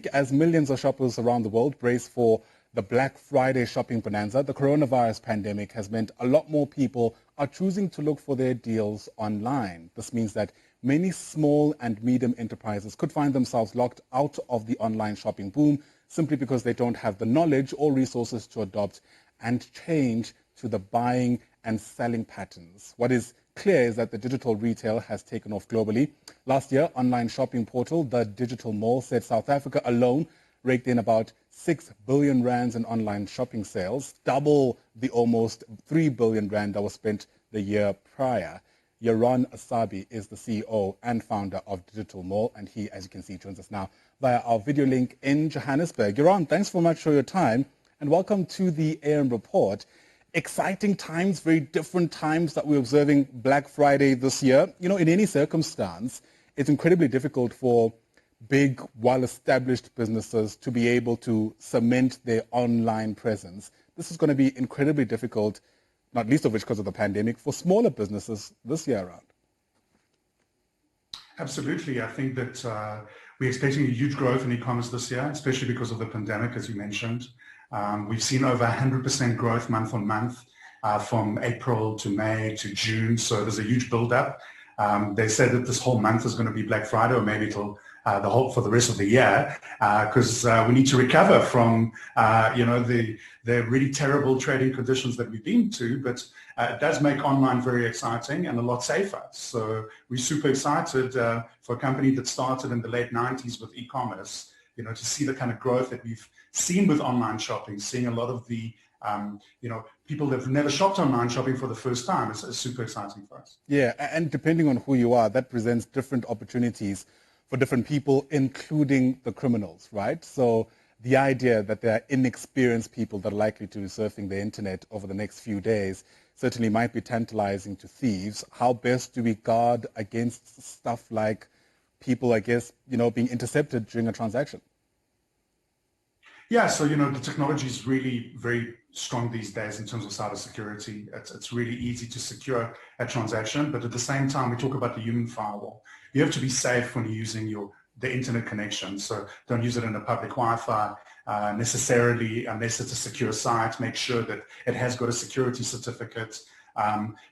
week, as millions of shoppers around the world brace for the Black Friday shopping bonanza, the coronavirus pandemic has meant a lot more people are choosing to look for their deals online. This means that many small and medium enterprises could find themselves locked out of the online shopping boom simply because they don't have the knowledge or resources to adopt and change to the buying and selling patterns. What is clear is that the digital retail has taken off globally. Last year, online shopping portal The Digital Mall said South Africa alone raked in about 6 billion rands in online shopping sales, double the almost 3 billion rand that was spent the year prior. Yaron Assabi is the CEO and founder of Digital Mall, and he, as you can see, joins us now via our video link in Johannesburg. Yaron, thanks so much for your time, and welcome to the AM Report. Exciting times, very different times that we're observing Black Friday this year. You know, in any circumstance, it's incredibly difficult for big, well-established businesses to be able to cement their online presence. This is going to be incredibly difficult, not least of which because of the pandemic, for smaller businesses this year around. Absolutely. I think that we're expecting a huge growth in e-commerce this year, especially because of the pandemic, as you mentioned. We've seen over 100% growth month on month from April to May to June. So there's a huge build-up. They said that this whole month is going to be Black Friday, or maybe till for the rest of the year, because we need to recover from the really terrible trading conditions that we've been to. But it does make online very exciting and a lot safer. So we're super excited for a company that started in the late 90s with e-commerce, to see the kind of growth that we've seen with online shopping, seeing a lot of the people that have never shopped online shopping for the first time. It's super exciting for us. Yeah, and depending on who you are, that presents different opportunities for different people, including the criminals, right? So the idea that there are inexperienced people that are likely to be surfing the internet over the next few days certainly might be tantalizing to thieves. How best do we guard against stuff like people, I guess, being intercepted during a transaction? Yeah, so, the technology is really very strong these days in terms of cybersecurity. It's really easy to secure a transaction, but at the same time, we talk about the human firewall. You have to be safe when you're using the internet connection. So don't use it in a public Wi-Fi necessarily, unless it's a secure site. Make sure that it has got a security certificate.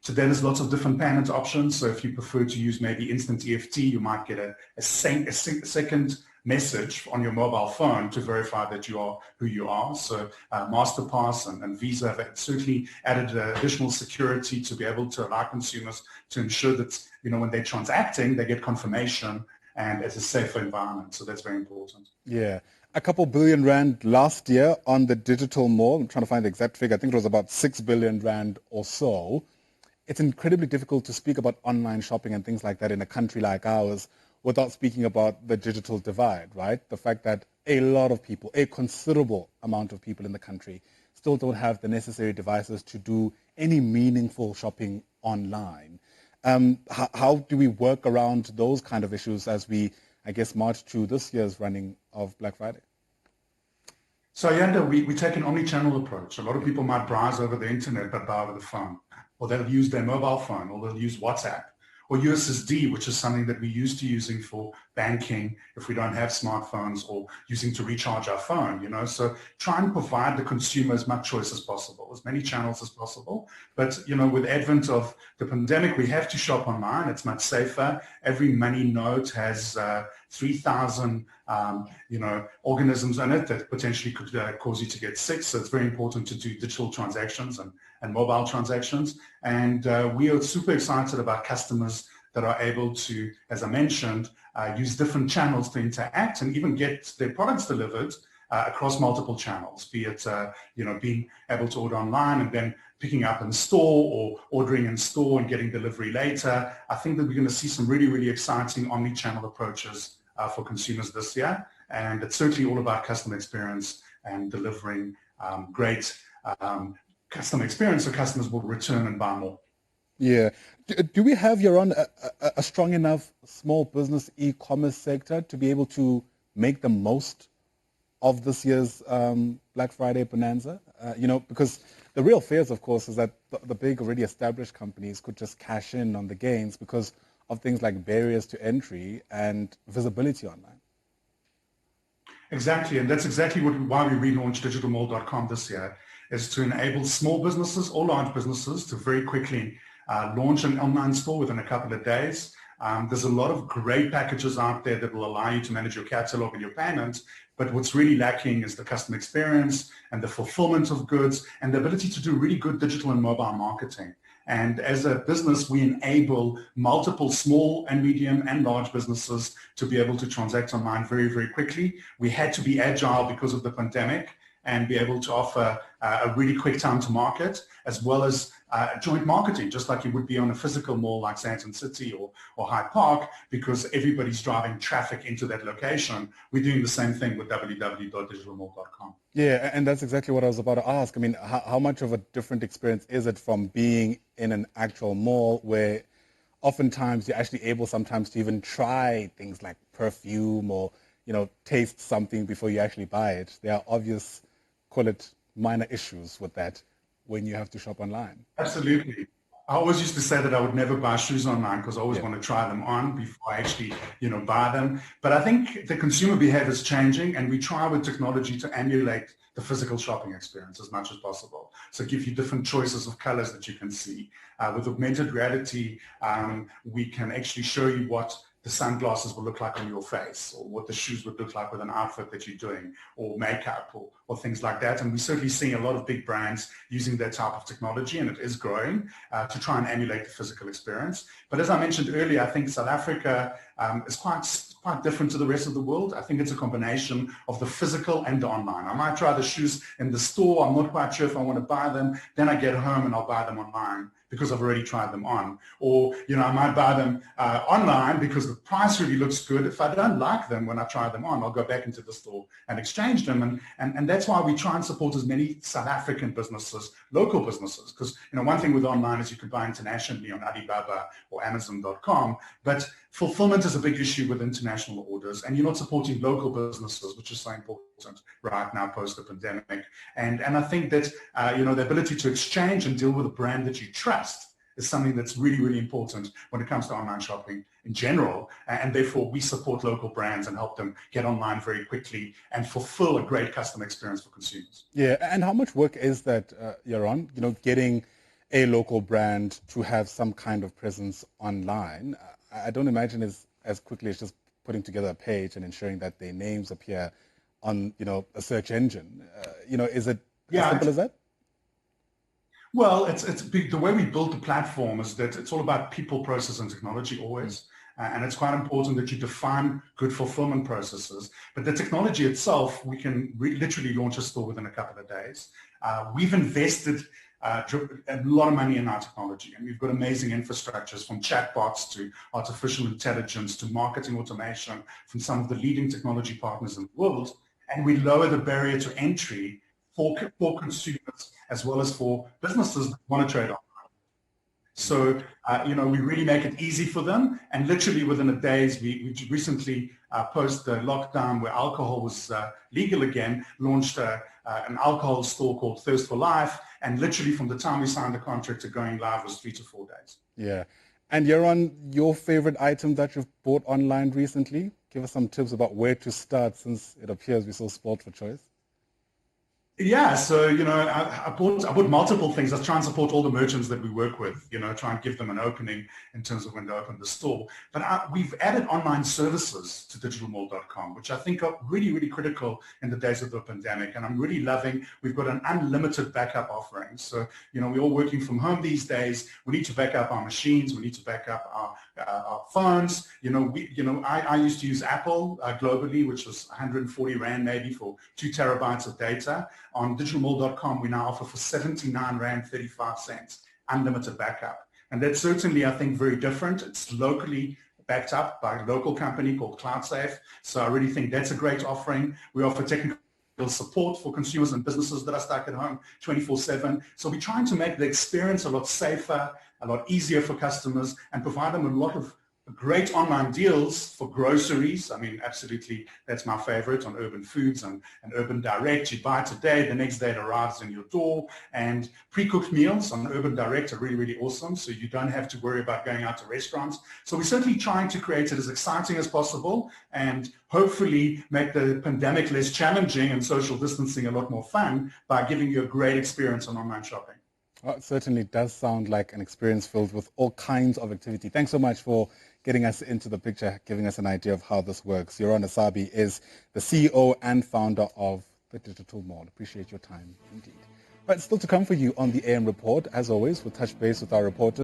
Today there's lots of different payment options. So if you prefer to use maybe instant EFT, you might get a second message on your mobile phone to verify that you are who you are. So MasterPass and Visa have certainly added additional security to be able to allow consumers to ensure that, when they're transacting, they get confirmation and it's a safer environment. So that's very important. Yeah. A couple billion rand last year on the Digital Mall. I'm trying to find the exact figure. I think it was about 6 billion rand or so. It's incredibly difficult to speak about online shopping and things like that in a country like ours without speaking about the digital divide, right? The fact that a lot of people, a considerable amount of people in the country still don't have the necessary devices to do any meaningful shopping online. How do we work around those kind of issues as we, I guess, march to this year's running of Black Friday? So, Yanda, we take an omni-channel approach. A lot of people might browse over the internet but buy over the phone, or they'll use their mobile phone, or they'll use WhatsApp, or USSD, which is something that we're used to using for banking if we don't have smartphones, or using to recharge our phone, So try and provide the consumer as much choice as possible, as many channels as possible. But, with the advent of the pandemic, we have to shop online. It's much safer. Every money note has 3,000, organisms in it that potentially could cause you to get sick. So it's very important to do digital transactions and mobile transactions. And we are super excited about customers that are able to, as I mentioned, use different channels to interact and even get their products delivered across multiple channels, be it, being able to order online and then picking up in store, or ordering in store and getting delivery later. I think that we're going to see some really, really exciting omni-channel approaches for consumers this year. And it's certainly all about customer experience and delivering great customer experience so customers will return and buy more. Yeah. Do we have, Yaron, a strong enough small business e-commerce sector to be able to make the most of this year's Black Friday bonanza? Because the real fears, of course, is that the big already established companies could just cash in on the gains because of things like barriers to entry and visibility online. Exactly, and that's exactly why we relaunched digitalmall.com this year, is to enable small businesses or large businesses to very quickly launch an online store within a couple of days. There's a lot of great packages out there that will allow you to manage your catalog and your payments, but what's really lacking is the customer experience and the fulfillment of goods and the ability to do really good digital and mobile marketing. And as a business, we enable multiple small and medium and large businesses to be able to transact online very, very quickly. We had to be agile because of the pandemic and be able to offer a really quick time to market, as well as joint marketing, just like you would be on a physical mall like Sandton City or Hyde Park, because everybody's driving traffic into that location. We're doing the same thing with www.digitalmall.com. Yeah, and that's exactly what I was about to ask. I mean, how much of a different experience is it from being in an actual mall where oftentimes you're actually able sometimes to even try things like perfume or, taste something before you actually buy it? There are obvious, call it minor issues with that when you have to shop online. Absolutely. I always used to say that I would never buy shoes online because I always want to try them on before I actually, buy them. But I think the consumer behavior is changing, and we try with technology to emulate the physical shopping experience as much as possible. So give you different choices of colors that you can see. With augmented reality, we can actually show you what the sunglasses will look like on your face, or what the shoes would look like with an outfit that you're doing, or makeup, or things like that. And we're certainly seeing a lot of big brands using that type of technology, and it is growing to try and emulate the physical experience. But as I mentioned earlier, I think South Africa is quite different to the rest of the world. I think it's a combination of the physical and the online. I might try the shoes in the store. I'm not quite sure if I want to buy them. Then I get home and I'll buy them online because I've already tried them on. Or, I might buy them online because the price really looks good. If I don't like them when I try them on, I'll go back into the store and exchange them. And that's why we try and support as many South African businesses, local businesses, because, one thing with online is you can buy internationally on Alibaba or Amazon.com, but fulfillment is a big issue with international orders, and you're not supporting local businesses, which is so important right now post the pandemic. And I think that, the ability to exchange and deal with a brand that you trust is something that's really, really important when it comes to online shopping in general. And therefore, we support local brands and help them get online very quickly and fulfill a great customer experience for consumers. Yeah, and how much work is that, Yaron, getting a local brand to have some kind of presence online? I don't imagine it's as quickly as just putting together a page and ensuring that their names appear on, a search engine. Is it as simple as that? Well, it's big. The way we built the platform is that it's all about people, process, and technology always. And it's quite important that you define good fulfillment processes. But the technology itself, we can literally launch a store within a couple of days. We've invested a lot of money in our technology, and we've got amazing infrastructures, from chatbots to artificial intelligence to marketing automation from some of the leading technology partners in the world. And we lower the barrier to entry for consumers as well as for businesses that want to trade online. So, we really make it easy for them. And literally within a days, we recently, post the lockdown where alcohol was legal again, launched an alcohol store called Thirst for Life. And literally from the time we signed the contract to going live was 3 to 4 days. Yeah. And Yaron, your favorite item that you've bought online recently? Give us some tips about where to start, since it appears we're so spoiled for choice. Yeah, so, I bought multiple things. I try and support all the merchants that we work with, try and give them an opening in terms of when they open the store. But we've added online services to digitalmall.com, which I think are really, really critical in the days of the pandemic. And I'm really loving, we've got an unlimited backup offering. So, we're all working from home these days. We need to back up our machines. We need to back up our phones. I used to use Apple globally, which was 140 Rand maybe for 2 terabytes of data. On digitalmall.com, we now offer for 79 Rand 35 cents unlimited backup. And that's certainly, I think, very different. It's locally backed up by a local company called CloudSafe. So I really think that's a great offering. We offer technical support for consumers and businesses that are stuck at home 24/7. So we're trying to make the experience a lot safer, a lot easier for customers, and provide them a lot of great online deals for groceries. I mean, absolutely, that's my favorite on Urban Foods and Urban Direct. You buy today, the next day it arrives in your door. And pre-cooked meals on Urban Direct are really, really awesome. So you don't have to worry about going out to restaurants. So we're certainly trying to create it as exciting as possible and hopefully make the pandemic less challenging and social distancing a lot more fun by giving you a great experience on online shopping. Well, it certainly does sound like an experience filled with all kinds of activity. Thanks so much for getting us into the picture, giving us an idea of how this works. Yaron Assabi is the CEO and founder of the Digital Mall. Appreciate your time indeed. But still to come for you on the AM Report. As always, we'll touch base with our reporters.